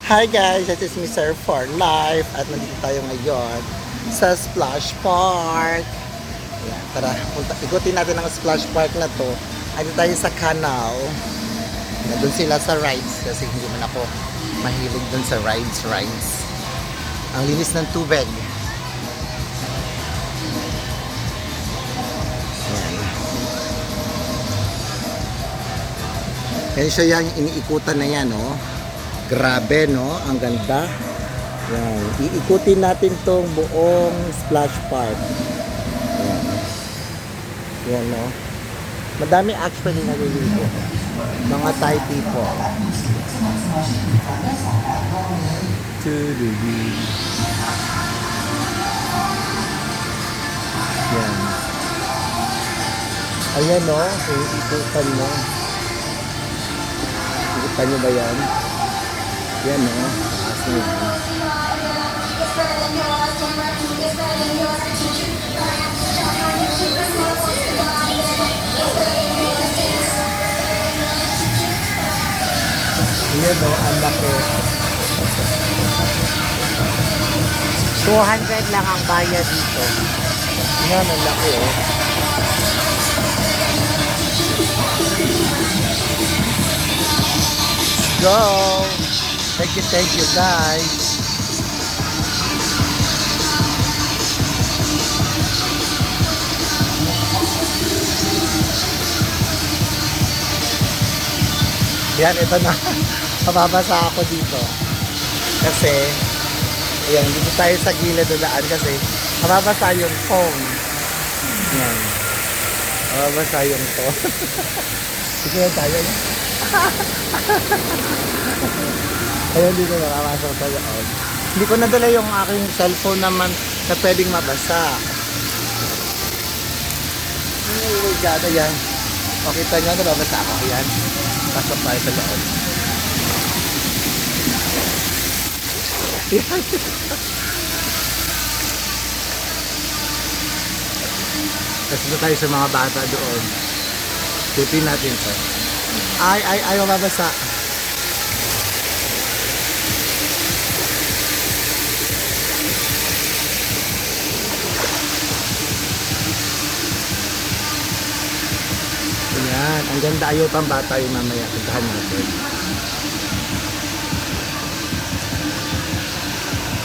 Hi guys, this is Mr. For Life at nandito tayo ngayon sa Splash Park. Ayan, tara, ikutin natin ang Splash Park na to. Andito tayo sa canal. Doon sila sa rides kasi hindi man ako mahilig doon sa rides. Ang linis ng tubig. Ayan. Yan siya yung iniikutan na yan, oh. Grabe, no? Ang ganda. Yan. Iikutin natin tong buong Splash Park. Yan. Yan, no? Madami actually naliligo. Mga Thai people. Yan. Ayan, no? Iikutan mo. Iikutan nyo ba yan? Yan, no? Taas na yan. Yan, no? Ang laki. 200 lang ang bayad dito. Yan, ang laki, oh. Go! Thank you guys. Yan, ito na. Mababasa ako dito. Kasi, ayan, dito tayo sa gilid ulaan kasi mababasa yung phone. Yan. Mababasa yung phone. Sige na tayo. Ayun, dito nakapasok sa loob. Hindi ko nadala yung aking cellphone naman na pwedeng mabasa. Anyway, gada yan. O, kita nyo, nababasa ako. Ayan. Pasok tayo sa loob. Ayan. Tapos na tayo sa mga bata doon. Tutin natin to. Ay, mababasa. Ayan, ang ganda. Ayaw pang bata yung mamaya. Puntahan natin.